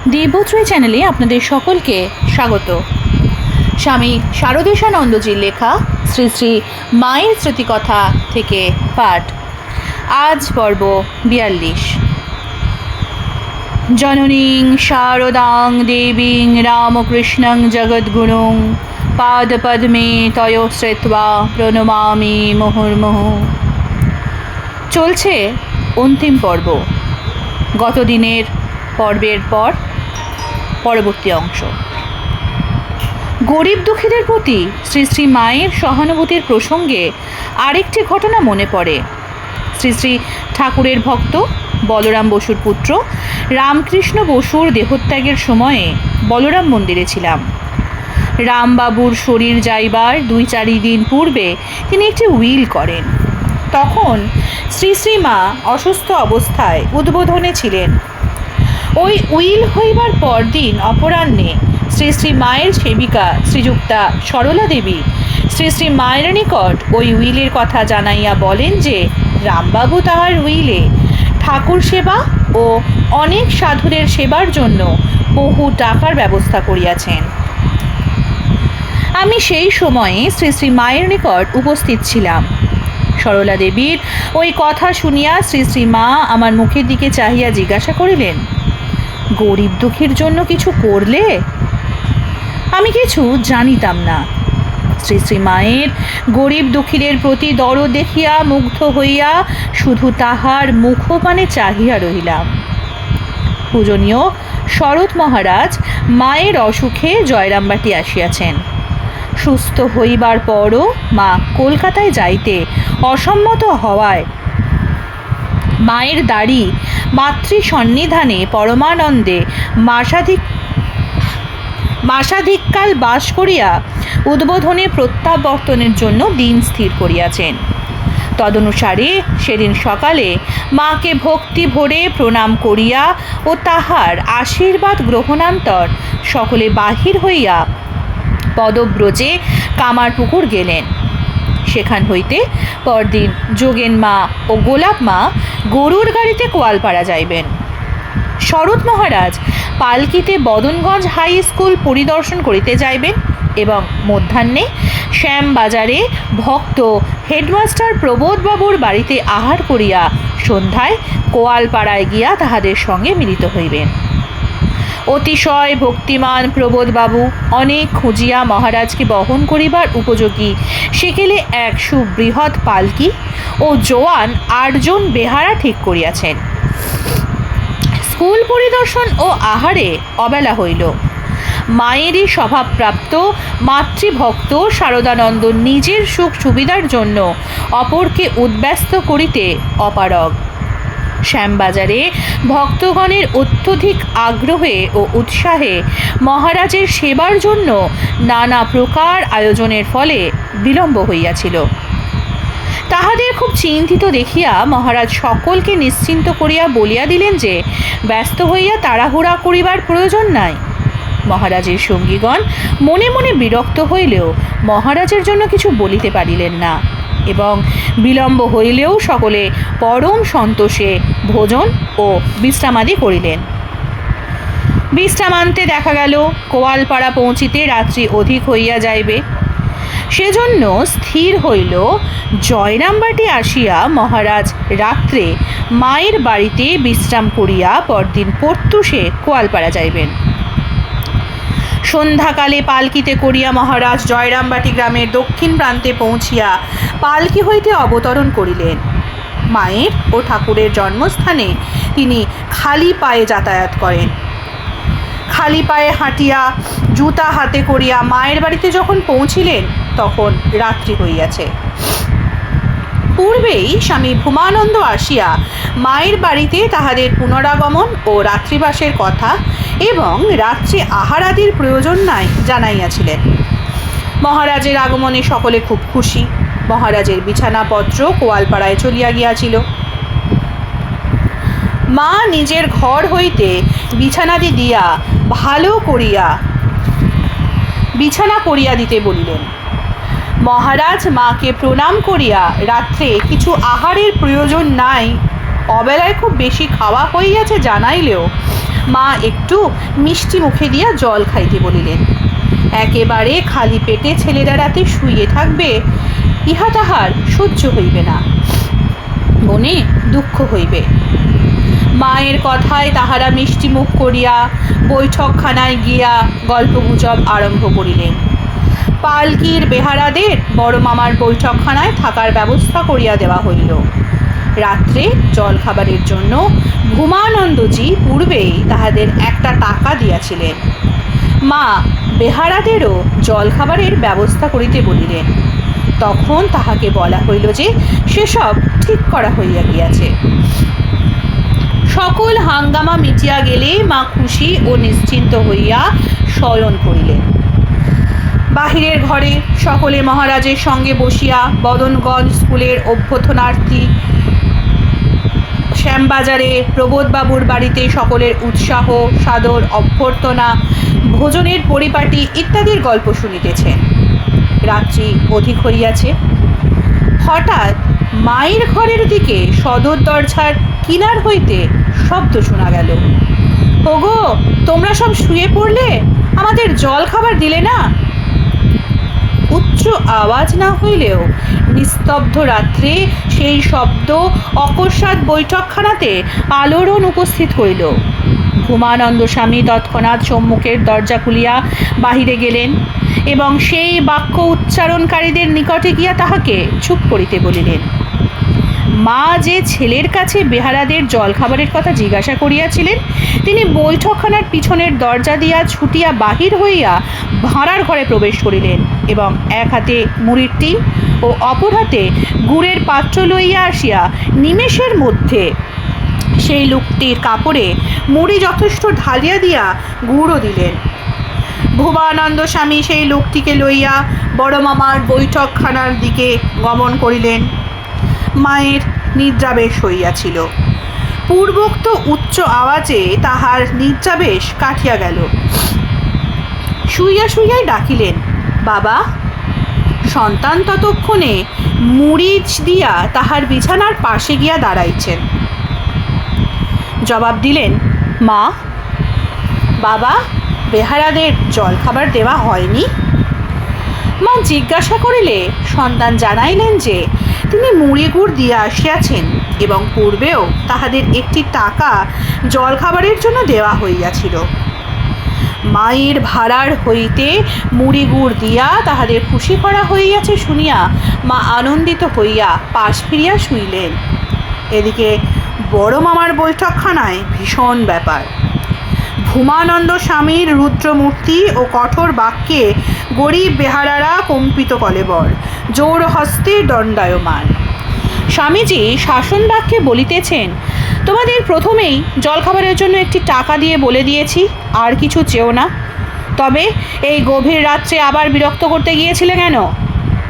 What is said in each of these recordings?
দেবত্রয় চ্যানেলে আপনাদের সকলকে স্বাগত। স্বামী শারদেশানন্দজির লেখা শ্রী শ্রী মায়ের স্মৃতিকথা থেকে পাঠ। আজ পর্ব 42। জননীং শারদাং দেবীং রামকৃষ্ণং জগদ্গুরুং পাদপদ্মে তয় শ্রিত্বা প্রণমামি মুহুর্মুহু। চলছে অন্তিম পর্ব, গতদিনের পর্বের পরবর্তী অংশ। গরিব দুঃখীদের প্রতি শ্রী শ্রী মায়ের সহানুভূতির প্রসঙ্গে আরেকটি ঘটনা মনে পড়ে। শ্রী শ্রী ঠাকুরের ভক্ত বলরাম বসুর পুত্র রামকৃষ্ণ বসুর দেহত্যাগের সময়ে বলরাম মন্দিরে ছিলাম। রামবাবুর শরীর যাইবার 2-4 দিন পূর্বে তিনি একটি উইল করেন। তখন শ্রী শ্রী মা অসুস্থ অবস্থায় উদ্বোধনে ছিলেন। ওই উইল হইবার পরদিন অপরাহ্নে শ্রী শ্রী মায়ের সেবিকা শ্রীযুক্তা সরলা দেবী শ্রী শ্রী মায়ের নিকট ওই উইলের কথা জানাইয়া বলেন যে রামবাবু তাহার উইলে ঠাকুর সেবা ও অনেক সাধুদের সেবার জন্য বহু টাকার ব্যবস্থা করিয়াছেন। আমি সেই সময়ে শ্রী শ্রী মায়ের নিকট উপস্থিত ছিলাম। সরলা দেবীর ওই কথা শুনিয়া শ্রী শ্রী মা আমার মুখের দিকে চাহিয়া জিজ্ঞাসা করিলেন, গরিব দুঃখীর জন্য কিছু করলে? আমি কিছু জানিতাম না। শ্রী শ্রী মায়ের গরিব দুঃখীদের প্রতি দরদ দেখিয়া মুগ্ধ হইয়া শুধু তাহার মুখপানে চাহিয়া রহিলাম। পূজনীয় শরৎ মহারাজ মায়ের অসুখে জয়রামবাটি আসিয়াছেন। সুস্থ হইবার পরও মা কলকাতায় যাইতে অসম্মত হওয়ায় মায়ের দাড়ি মাতৃ সন্নিধানে পরমানন্দে মাসাধিককাল বাস করিয়া উদ্বোধনে প্রত্যাবর্তনের জন্য দিন স্থির করিয়াছেন। তদনুসারে সেদিন সকালে মাকে ভক্তি ভরে প্রণাম করিয়া ও তাহার আশীর্বাদ গ্রহণান্তর সকলে বাহির হইয়া পদব্রজে কামারপুকুর গেলেন। সেখান হইতে পরদিন যোগেন মা ও গোলাপ মা গরুর গাড়িতে কোয়ালপাড়া যাইবেন। শরৎ মহারাজ পালকিতে বদনগঞ্জ হাই স্কুল পরিদর্শন করিতে যাইবেন এবং মধ্যাহ্নে শ্যামবাজারে ভক্ত হেডমাস্টার প্রবোধবাবুর বাড়িতে আহার করিয়া সন্ধ্যায় কোয়ালপাড়ায় গিয়া তাহাদের সঙ্গে মিলিত হইবেন। অতিশয় ভক্তিমান প্রবোধবাবু অনেক খুঁজিয়া মহারাজকে বহন করিবার উপযোগী সেকেলে এক সুবৃহৎ পালকি ও জোয়ান 8 জন বেহারা ঠিক করিয়াছেন। স্কুল পরিদর্শন ও আহারে অবেলা হইল। মায়েরই স্বভাবপ্রাপ্ত মাতৃভক্ত শারদানন্দ নিজের সুখ সুবিধার জন্য অপরকে উদ্ব্যস্ত করিতে অপারগ। শ্যামবাজারে ভক্তগণের অত্যধিক আগ্রহে ও উৎসাহে মহারাজের সেবার জন্য নানা প্রকার আয়োজনের ফলে বিলম্ব হইয়াছিল। তাহাদের খুব চিন্তিত দেখিয়া মহারাজ সকলকে নিশ্চিন্ত করিয়া বলিয়া দিলেন যে ব্যস্ত হইয়া তাড়াহুড়া করিবার প্রয়োজন নাই। মহারাজের সঙ্গীগণ মনে মনে বিরক্ত হইলেও মহারাজের জন্য কিছু বলিতে পারিলেন না এবং বিলম্ব হইলেও সকলে পরম সন্তোষে ভোজন ও বিশ্রামাদি করিলেন। বিশ্রামান্তে দেখা গেল কোয়ালপাড়া পৌঁছিতে রাত্রি অধিক হইয়া যাইবে। সেজন্য স্থির হইল জয়রামবাটি আসিয়া মহারাজ রাত্রে মায়ের বাড়িতে বিশ্রাম করিয়া পরদিন প্রত্যুষে কোয়ালপাড়া যাইবেন। সন্ধ্যাকালে পালকিতে করিয়া মহারাজ জয়রামবাটি গ্রামের দক্ষিণ প্রান্তে পৌঁছিয়া পালকি হইতে অবতরণ করিলেন। মায়ের ও ঠাকুরের জন্মস্থানে তিনি খালি পায়ে যাতায়াত করেন। খালি পায়ে হাঁটিয়া জুতা হাতে করিয়া মায়ের বাড়িতে যখন পৌঁছিলেন তখন রাত্রি হইয়াছে। পূর্বেই স্বামী ভূমানন্দ আসিয়া মায়ের বাড়িতে তাহাদের পুনরাগমন ও রাত্রিবাসের কথা এবং রাত্রে আহারাদির প্রয়োজন নাই জানাইয়াছিলেন। মহারাজের আগমনে সকলে খুব খুশি। মহারাজের বিছানাপত্র কোয়ালপাড়ায় চলিয়া গিয়াছিল। মা নিজের ঘর হইতে বিছানাদি দিয়া ভালো করিয়া বিছানা করিয়া দিতে বলিলেন। মহারাজ মাকে প্রণাম করিয়া রাত্রে কিছু আহারের প্রয়োজন নাই, অবেলায় খুব বেশি খাওয়া হইয়াছে জানাইলেও মা একটু মিষ্টি মুখে দিয়া জল খাইতে বলিলেন। একেবারে খালি পেটে ছেলেরা রাতে শুইয়ে থাকবে, ইহা তাহার সহ্য হইবে না, মনে দুঃখ হইবে। মায়ের কথায় তাহারা মিষ্টি মুখ করিয়া বৈঠকখানায় গিয়া গল্পগুজব আরম্ভ করিলেন। পালকির বেহারাদের বড় মামার বৈঠকখানায় থাকার ব্যবস্থা করিয়া দেওয়া হইল। রাত্রে জলখাবারের জন্য ভূমানন্দজি পূর্বেই তাহাদের একটা টাকা দিয়াছিলেন। মা বেহারাদেরও জলখাবারের ব্যবস্থা করিতে বলিলেন। তখন তাহাকে বলা হইল যে সেসব ঠিক করা হইয়া গিয়াছে। সকল হাঙ্গামা মিটিয়া গেলে মা খুশি ও নিশ্চিন্ত হইয়া শয়ন করিলেন। বাহিরের ঘরে সকলে মহারাজের সঙ্গে বসিয়া বদনগঞ্জ স্কুলের অভ্যর্থনার্থী, শ্যামবাজারে প্রবোধবাবুর বাড়িতে সকলের উৎসাহ সাদর অভ্যর্থনা, ভোজনের পরিপাটি ইত্যাদির গল্প শুনিতেছেন। রাত্রি অধিক হইয়াছে। হঠাৎ মায়ের ঘরের দিকে সদর দরজার কিনার হইতে শব্দ শোনা গেল। ওগো, তোমরা সব শুয়ে পড়লে, আমাদের জল খাবার দিলে না। উচ্চ আওয়াজ না হইলেও নিস্তব্ধ রাত্রে সেই শব্দ অকস্মাৎ বৈঠকখানাতে আলোড়ন উপস্থিত হইল। ভূমানন্দ স্বামী তৎক্ষণাৎ সম্মুখের দরজা খুলিয়া বাহিরে গেলেন এবং সেই বাক্য উচ্চারণকারীদের নিকটে গিয়া তাহাকে চুপ করিতে বলিলেন। মা যে ছেলের কাছে বেহারাদের জলখাবারের কথা জিজ্ঞাসা করিয়াছিলেন, তিনি বৈঠকখানার পিছনের দরজা দিয়া ছুটিয়া বাহির হইয়া ভাঁড়ার ঘরে প্রবেশ করিলেন এবং এক হাতে মুড়ির টিন ও অপর হাতে গুড়ের পাত্র লইয়া আসিয়া নিমেষের মধ্যে সেই লোকটির কাপড়ে মুড়ি যথেষ্ট ঢালিয়া দিয়া গুড়ও দিলেন। ভূমানন্দ স্বামী সেই লোকটিকে লইয়া বড় মামার বৈঠকখানার দিকে গমন করিলেন। মায়ের নিদ্রাবেশ হইয়াছিল। পূর্বোক্ত উচ্চ আওয়াজে তাহার নিদ্রাবেশ কাটিয়া গেল। শুইয়া শুইয়াই ডাকিলেন, বাবা। সন্তান ততক্ষণে মুড়িচ দিয়া তাহার বিছানার পাশে গিয়া দাঁড়াইছেন। জবাব দিলেন, মা। বাবা, বেহারাদের জলখাবার দেওয়া হয়নি? মা জিজ্ঞাসা করিলে সন্তান জানাইলেন যে তিনি মুড়ি গুড় দিয়া আসিয়াছেন এবং পূর্বেও তাহাদের একটি টাকা জলখাবারের জন্য দেওয়া হইয়াছিল। মায়ের ভাড়ার হইতে মুড়ি গুড় দিয়া তাহাদের খুশি করা হইয়াছে শুনিয়া মা আনন্দিত হইয়া পাশ ফিরিয়া শুইলেন। এদিকে বড় মামার বৈঠকখানায় ভীষণ ব্যাপার। ভূমানন্দ স্বামীর রুদ্রমূর্তি ও কঠোর বাক্যে গরিব বেহারারা কম্পিত কলেবর, জোর হস্তে দণ্ডায়মান। স্বামীজি শাসন বাক্যে বলিতেছেন, তোমাদের প্রথমেই জলখাবারের জন্য একটি টাকা দিয়ে বলে দিয়েছি, আর কিছু চেও না। তবে এই গভীর রাত্রে আবার বিরক্ত করতে গিয়েছিলে কেন?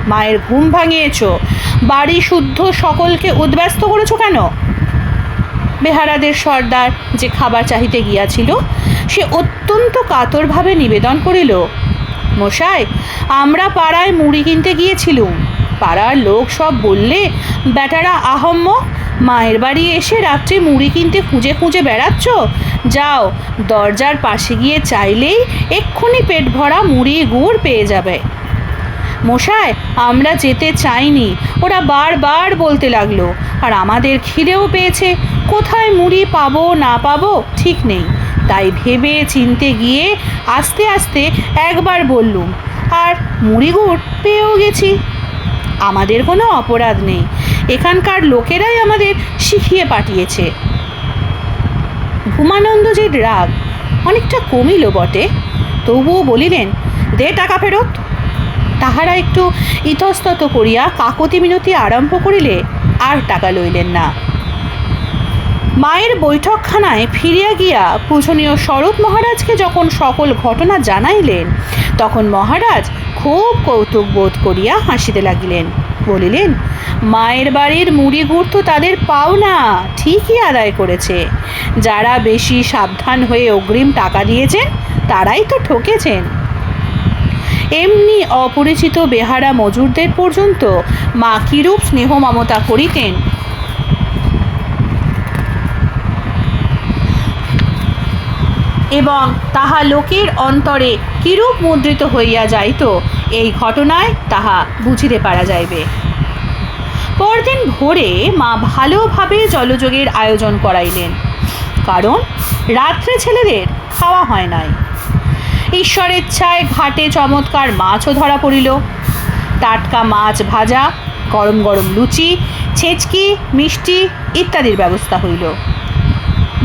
মায়ের ঘুম ভাঙিয়েছ, বাড়ি শুদ্ধ সকলকে উদ্ব্যস্ত করেছ কেন? বেহারাদের সর্দার যে খাবার চাহিতে গিয়াছিল, সে অত্যন্ত কাতরভাবে নিবেদন করিল, মশাই, আমরা পাড়ায় মুড়ি কিনতে গিয়েছিলুম। পাড়ার লোক সব বললে বেটারা আহম্মক, মায়ের বাড়ি এসে রাত্রে মুড়ি কিনতে খুঁজে খুঁজে বেড়াচ্ছ। যাও, দরজার পাশে গিয়ে চাইলেই এক্ষুনি পেট ভরা মুড়ি গুড় পেয়ে যাবে। মশাই, আমরা যেতে চাইনি, ওরা বারবার বলতে লাগলো, আর আমাদের খিদেও পেয়েছে, কোথায় মুড়ি পাবো না পাবো ঠিক নেই। তাই ভেবে চিনতে গিয়ে আস্তে আস্তে একবার বললুম, আর মুড়ি গুড় পেয়েও গেছি। আমাদের কোনো অপরাধ নেই, এখানকার লোকেরাই আমাদের শিখিয়ে পাঠিয়েছে। ভূমানন্দজির রাগ অনেকটা কমিল বটে, তবুও বলিলেন, দে টাকা ফেরত। তাহারা একটু ইতস্তত করিয়া কাকতি মিনতি আরম্ভ করিলে আর টাকা লইলেন না। মায়ের বৈঠকখানায় ফিরিয়া গিয়া পূজনীয় শরৎ মহারাজকে যখন সকল ঘটনা জানাইলেন, তখন মহারাজ খুব কৌতুক বোধ করিয়া হাসিতে লাগিলেন। বলিলেন, মায়ের বাড়ির মুড়ি গুড় তো তাদের পাওনা ঠিকই আদায় করেছে। যারা বেশি সাবধান হয়ে অগ্রিম টাকা দিয়েছেন তারাই তো ঠকেছেন। এমনি অপরিচিত বেহারা মজুরদের পর্যন্ত মা কিরূপ স্নেহ মমতা করিতেন এবং তাহা লোকের অন্তরে কিরূপ মুদ্রিত হইয়া যাইত, এই ঘটনায় তাহা বুঝিতে পারা যাইবে। পরদিন ভোরে মা ভালোভাবে জলযোগের আয়োজন করাইলেন, কারণ রাত্রে ছেলেদের খাওয়া হয় নাই। ঈশ্বরেচ্ছায় ঘাটে চমৎকার মাছও ধরা পড়িল। টাটকা মাছ ভাজা, গরম গরম লুচি, ছেঁচকি, মিষ্টি ইত্যাদির ব্যবস্থা হইল।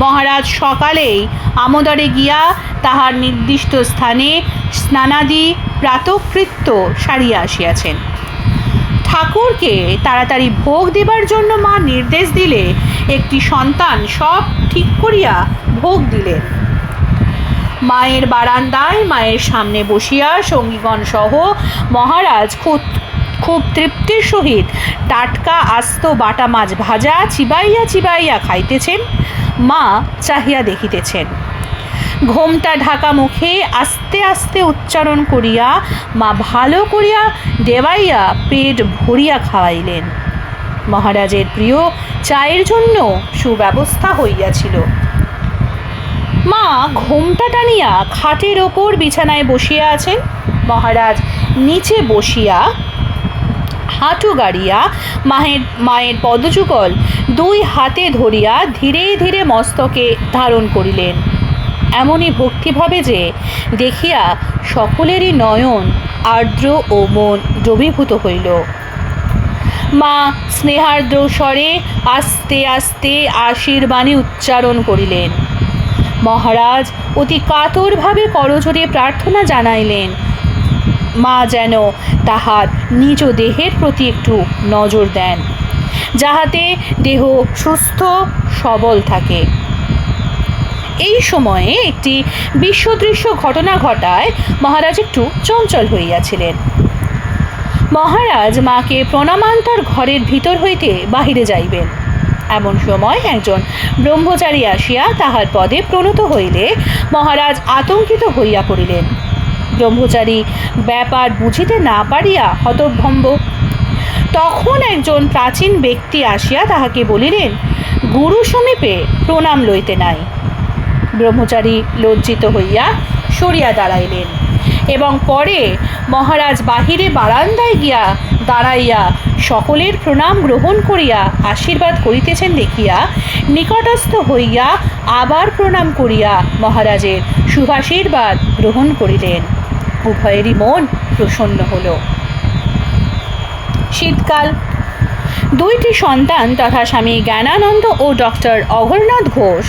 মহারাজ সকালেই আমোদরে গিয়া তাহার নির্দিষ্ট স্থানে স্নানাদি প্রাতকৃত্য সারিয়া আসিয়াছেন। ঠাকুরকে তাড়াতাড়ি ভোগ দিবার জন্য মা নির্দেশ দিলে একটি সন্তান সব ঠিক করিয়া ভোগ দিলেন। মায়ের বারান্দায় মায়ের সামনে বসিয়া সঙ্গীগণ সহ মহারাজ খুব তৃপ্তির সহিত টাটকা আস্ত বাটা মাছ ভাজা চিবাইয়া চিবাইয়া খাইতেছেন। মা চাহিয়া দেখিতেছেন। ঘোমটা ঢাকা মুখে আস্তে আস্তে উচ্চারণ করিয়া মা ভালো করিয়া দেবাইয়া পেট ভরিয়া খাওয়াইলেন। মহারাজের প্রিয় চায়ের জন্য সুব্যবস্থা হইয়াছিল। মা ঘোমটা টানিয়া খাটের ওপর বিছানায় বসিয়া আছেন। মহারাজ নিচে বসিয়া হাঁটু গাড়িয়া মায়ের পদযুগল দুই হাতে ধরিয়া ধীরে ধীরে মস্তকে ধারণ করিলেন, এমনই ভক্তিভাবে যে দেখিয়া সকলেরই নয়ন আর্দ্র ও মন দ্রবীভূত হইল। মা স্নেহার্দ্র স্বরে আস্তে আস্তে আশীর্বাণী উচ্চারণ করিলেন। মহারাজ অতি কাতরভাবে করজোড়ে প্রার্থনা জানাইলেন মা যেন তাহার নিজ দেহের প্রতি একটু নজর দেন, যাহাতে দেহ সুস্থ সবল থাকে। এই সময়ে একটি বিশ্বদৃশ্য ঘটনা ঘটায় মহারাজ একটু চঞ্চল হইয়াছিলেন। মহারাজ মাকে প্রণামান্তর ঘরের ভিতর হইতে বাহিরে যাইবেন। এমন সময় একজন ব্রহ্মচারী আসিয়া তাহার পদে প্রণত হইলে মহারাজ আতঙ্কিত হইয়া পড়িলেন। ব্রহ্মচারী ব্যাপার বুঝিতে না পারিয়া হতভম্ব। তখন একজন প্রাচীন ব্যক্তি আসিয়া তাহাকে বলিলেন, গুরু সমীপে প্রণাম লইতে নাই। ব্রহ্মচারী লজ্জিত হইয়া সরিয়া দাঁড়াইলেন এবং পরে মহারাজ বাহিরে বারান্দায় গিয়া দাঁড়াইয়া সকলের প্রণাম গ্রহণ করিয়া আশীর্বাদ করিতেছেন দেখিয়া নিকটস্থ হইয়া আবার প্রণাম করিয়া মহারাজের শুভাশীর্বাদ গ্রহণ করিলেন। উভয়েরই মন প্রসন্ন হল। শীতকাল। দুইটি সন্তান তথা স্বামী জ্ঞানানন্দ ও ডক্টর অঘরনাথ ঘোষ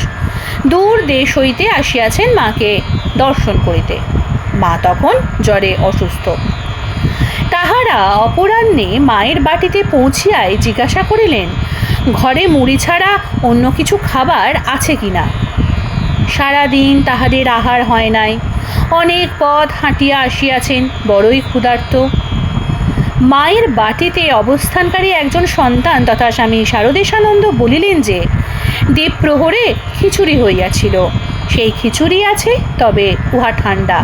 দূর দেশ হইতে আসিয়াছেন মাকে দর্শন করিতে। মা তখন জ্বরে অসুস্থ। তাহারা অপরাহ্নে মায়ের বাটিতে পৌঁছিয়াই জিজ্ঞাসা করিলেন ঘরে মুড়ি ছাড়া অন্য কিছু খাবার আছে কিনা। সারাদিন তাহাদের আহার হয় নাই, অনেক পথ হাঁটিয়া আসিয়াছেন, বড়ই ক্ষুধার্ত। মায়ের বাটিতে অবস্থানকারী একজন সন্তান তথা স্বামী শারদেশানন্দ বলিলেন যে দ্বীপ্রহরে খিচুড়ি হইয়াছিল, সেই খিচুড়ি আছে, তবে উহা ঠান্ডা।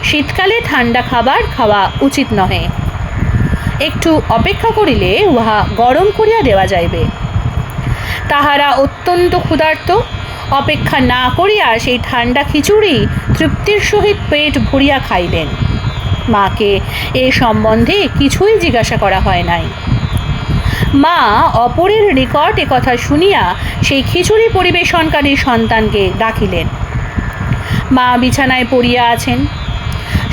শীতকালে ঠান্ডা খাবার খাওয়া উচিত নহে, একটু অপেক্ষা করিলে উহা গরম করিয়া দেওয়া যাইবে। তাহারা অত্যন্ত ক্ষুধার্ত। অপেক্ষা না করিয়া সেই ঠান্ডা খিচুড়ি তৃপ্তির সহিত পেট ভরিয়া খাইলেন। মাকে এ সম্বন্ধে কিছুই জিজ্ঞাসা করা হয় নাই। মা অপরের নিকট একথা শুনিয়া সেই খিচুড়ি পরিবেশনকারী সন্তানকে ডাকিলেন। মা বিছানায় পড়িয়া আছেন।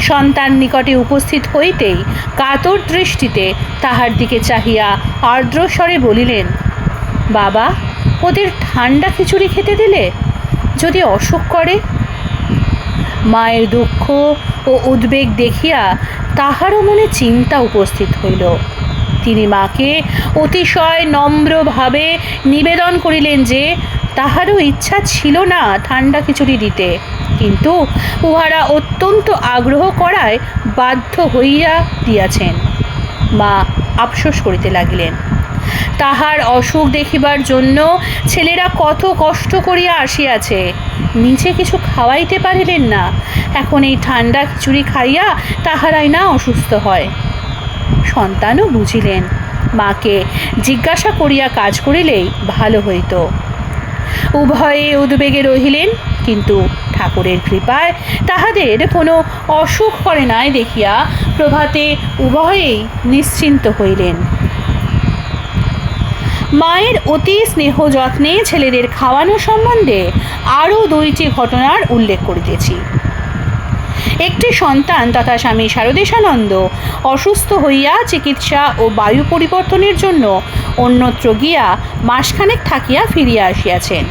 সন্তান নিকটে উপস্থিত হইতেই কাতর দৃষ্টিতে তাহার দিকে চাহিয়া আর্দ্রস্বরে বলিলেন, বাবা, ওদের ঠান্ডা খিচুড়ি খেতে দিলে, যদি অসুখ করে। মায়ের দুঃখ ও উদ্বেগ দেখিয়া তাহারও মনে চিন্তা উপস্থিত হইল। তিনি মাকে অতিশয় নম্রভাবে নিবেদন করিলেন যে তাহারও ইচ্ছা ছিল না ঠান্ডা খিচুড়ি দিতে, কিন্তু উহারা অত্যন্ত আগ্রহ করায় বাধ্য হইয়া দিয়াছেন। মা আফসোস করিতে লাগিলেন। তাহার অসুখ দেখিবার জন্য ছেলেরা কত কষ্ট করিয়া আসিয়াছে, নিজে কিছু খাওয়াইতে পারিলেন না, এখন এই ঠান্ডা খিচুড়ি খাইয়া তাহারাই না অসুস্থ হয়। সন্তানও বুঝিলেন মাকে জিজ্ঞাসা করিয়া কাজ করিলেই ভালো হইত। উভয়ে উদ্বেগে রহিলেন। কিন্তু ঠাকুরের কৃপায় তাহাদের কোনো অসুখ করে নাই দেখিয়া প্রভাতে উভয়েই নিশ্চিন্ত হইলেন। মায়ের অতি স্নেহ যত্নে ছেলেদের খাওয়ানো সম্বন্ধে আরও 2টি ঘটনার উল্লেখ করিতেছি। একটি সন্তান তথা স্বামী শারদেশানন্দ অসুস্থ হইয়া চিকিৎসা ও বায়ু পরিবর্তনের জন্য অন্যত্র গিয়া মাসখানেক থাকিয়া ফিরিয়া আসিয়াছেন।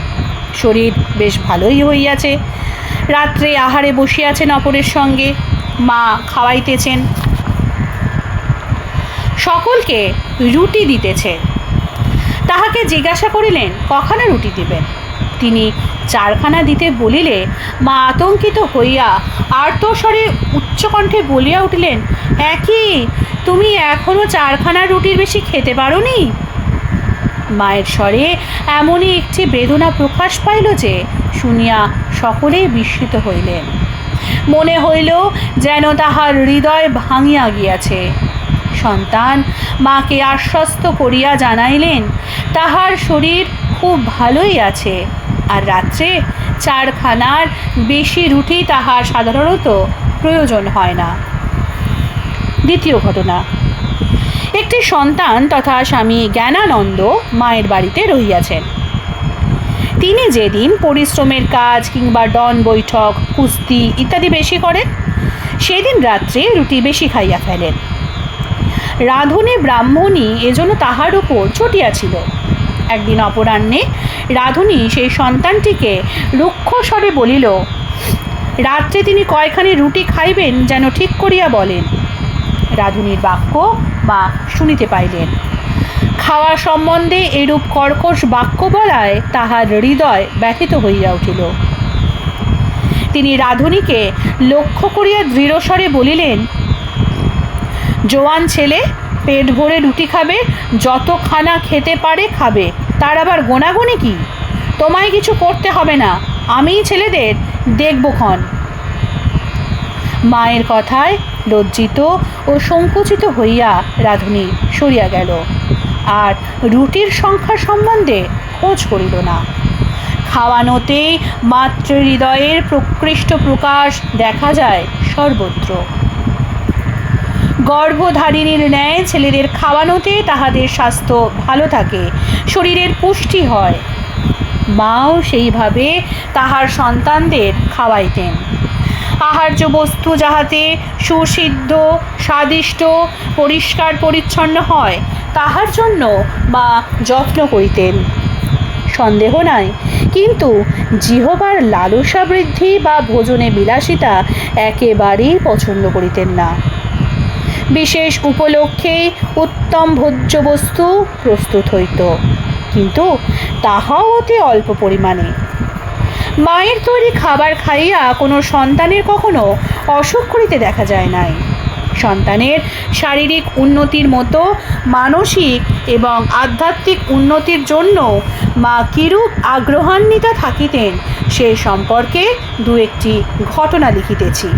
শরীর বেশ ভালোই হইয়াছে। রাত্রে আহারে বসিয়াছেন অপরের সঙ্গে, মা খাওয়াইতেছেন, সকলকে রুটি দিতেছে। তাহাকে জিজ্ঞাসা করিলেন কখানা রুটি দিবেন। তিনি 4খানা দিতে বলিলে মা আতঙ্কিত হইয়া আর্তস্বরে উচ্চকণ্ঠে বলিয়া উঠিলেন, একই তুমি এখনো 4খানা রুটির বেশি খেতে পারোনি? মায়ের স্বরে এমনই একটি বেদনা প্রকাশ পাইল যে শুনিয়া সকলেই বিস্মিত হইলেন। মনে হইল যেন তাহার হৃদয় ভাঙিয়া গিয়াছে। সন্তান মাকে আশ্বস্ত করিয়া জানাইলেন তাহার শরীর খুব ভালোই আছে, আর রাত্রে 4খানার বেশি রুটি তাহার সাধারণত প্রয়োজন হয় না। দ্বিতীয় ঘটনা। একটি সন্তান তথা স্বামী জ্ঞানানন্দ মায়ের বাড়িতে রহিয়াছেন। তিনি যেদিন পরিশ্রমের কাজ কিংবা ডন বৈঠক, কুস্তি ইত্যাদি বেশি করেন, সেদিন রাত্রে রুটি বেশি খাইয়া ফেলেন। রাঁধুনি ব্রাহ্মণী এজন্য তাহার উপর চটিয়াছিল। একদিন অপরাহ্নে রাঁধুনি সেই সন্তানটিকে রুক্ষ স্বরে বলিল, রাত্রে তিনি কয়খানি রুটি খাইবেন যেন ঠিক করিয়া বলেন। রাঁধুনির বাক্য মা শুনিতে পাইলেন। খাওয়া সম্বন্ধে এরূপ কর্কশ বাক্য বলায় তাহার হৃদয় ব্যথিত হইয়া উঠিল। তিনি রাঁধুনিকে লক্ষ্য করিয়া দৃঢ়স্বরে বলিলেন, জোয়ান ছেলে, পেট ভরে রুটি খাবে, যতখানা খেতে পারে খাবে, তার আবার গোনাগুনি কি? তোমায় কিছু করতে হবে না, আমিই ছেলেদের দেখবক্ষণ। মায়ের কথায় লজ্জিত ও সংকুচিত হইয়া রাঁধুনি সরিয়া গেল, আর রুটির সংখ্যা সম্বন্ধে খোঁজ করিল না। খাওয়ানোতেই মাতৃহৃদয়ের প্রকৃষ্ট প্রকাশ দেখা যায় সর্বত্র। গর্ভধারিণীর ন্যায় ছেলেদের খাওয়ানোতে তাহাদের স্বাস্থ্য ভালো থাকে, শরীরের পুষ্টি হয়। মাও সেইভাবে তাহার সন্তানদের খাওয়াইতেন। আহার্য বস্তু যাহাতে সুসিদ্ধ, স্বাদিষ্ট, পরিষ্কার পরিচ্ছন্ন হয়, তাহার জন্য মা যত্ন করিতেন, সন্দেহ নাই। কিন্তু জিহ্বার লালসা বৃদ্ধি বা ভোজনে বিলাসিতা একেবারেই পছন্দ করিতেন না। বিশেষ উপলক্ষেই উত্তম ভোজ্য বস্তু প্রস্তুত হইত, কিন্তু তাহাও অতি অল্প পরিমাণে। মায়ের তৈরি খাবার খাইয়া কোনো সন্তানের কখনো অসুখ করিতে দেখা যায় নাই। সন্তানের শারীরিক উন্নতির মতো মানসিক এবং আধ্যাত্মিক উন্নতির জন্য মা কিরূপ আগ্রহান্বিতা থাকিতেন সে সম্পর্কে 2-1টি ঘটনা লিখিতেছি।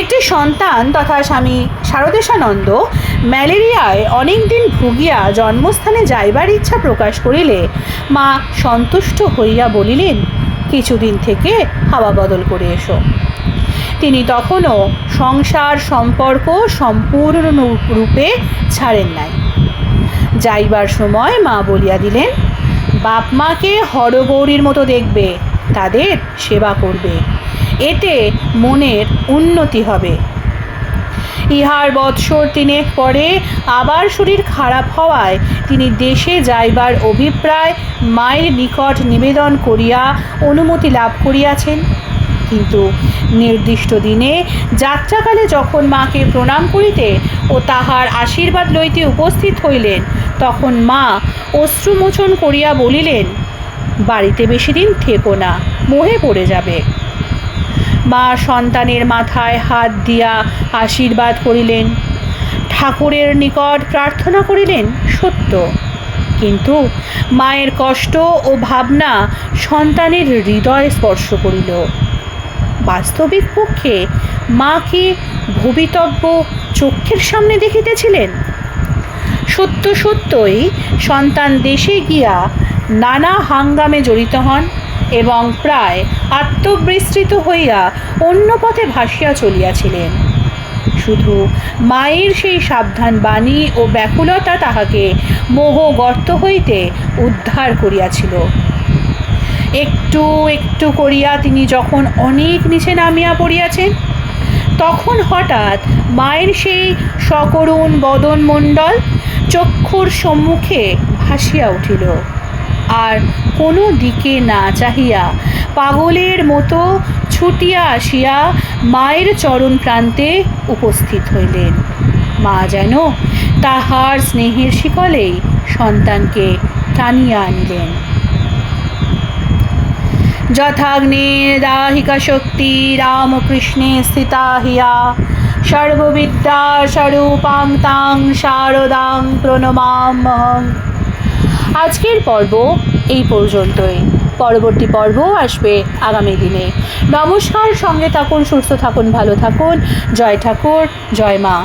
একটি সন্তান তথা স্বামী শারদেশানন্দ ম্যালেরিয়ায় অনেক দিন ভুগিয়া জন্মস্থানে যাইবার ইচ্ছা প্রকাশ করিলে মা সন্তুষ্ট হইয়া বলিলেন, কিছুদিন থেকে হাওয়া বদল করে এসো। তিনি তখনও সংসার সম্পর্ক সম্পূর্ণরূপে ছাড়েন নাই। যাইবার সময় মা বলিয়া দিলেন, বাপ মাকে হরগৌরীর মতো দেখবে, তাদের সেবা করবে, এতে মনের উন্নতি হবে। ইহার বৎসর 3 পরে আবার শরীর খারাপ হওয়ায় তিনি দেশে যাইবার অভিপ্রায় মায়ের নিকট নিবেদন করিয়া অনুমতি লাভ করিয়াছেন। কিন্তু নির্দিষ্ট দিনে যাত্রাকালে যখন মাকে প্রণাম করিতে ও তাহার আশীর্বাদ লইতে উপস্থিত হইলেন, তখন মা অশ্রুমোচন করিয়া বলিলেন, বাড়িতে বেশি দিন থেকো না, মোহে পড়ে যাবে। মা সন্তানের মাথায় হাত দিয়া আশীর্বাদ করিলেন, ঠাকুরের নিকট প্রার্থনা করিলেন সত্য, কিন্তু মায়ের কষ্ট ও ভাবনা সন্তানের হৃদয় স্পর্শ করিল। বাস্তবিক পক্ষে মা কি ভবিতব্য চক্ষের সামনে দেখিতেছিলেন? সত্যই সন্তান দেশে গিয়া নানা হাঙ্গামে জড়িত হন, এবং প্রায় আত্মবিস্মৃত হইয়া অন্য পথে ভাসিয়া চলিয়াছিলেন। শুধু মায়ের সেই সাবধান বাণী ও ব্যাকুলতা তাহাকে মোহ গর্ত হইতে উদ্ধার করিয়াছিল। একটু একটু করিয়া তিনি যখন অনেক নিচে নামিয়া পড়িয়াছেন, তখন হঠাৎ মায়ের সেই সকরুণ বদনমণ্ডল চক্ষুর সম্মুখে ভাসিয়া উঠিল, আর কোনো দিকে না চাহিয়া পাগলের মতো ছুটিয়া আসিয়া মায়ের চরণ প্রান্তে উপস্থিত হইলেন। মা যেন তাহার স্নেহের শিকলেই সন্তানকে টানিয়া আনিলেন। যথাগ্নের দাহিকা শক্তি রামকৃষ্ণে স্থিতা হিয়া সর্ববিদ্যা স্বরূপাং তাং শারদাং প্রণমাম্যহং। আজকের পর্ব এই পর্যন্তই। পরবর্তী পর্ব আসবে আগামী দিনে। নমস্কার, সঙ্গে থাকুন, সুস্থ থাকুন, ভালো থাকুন। জয় ঠাকুর, জয় মা।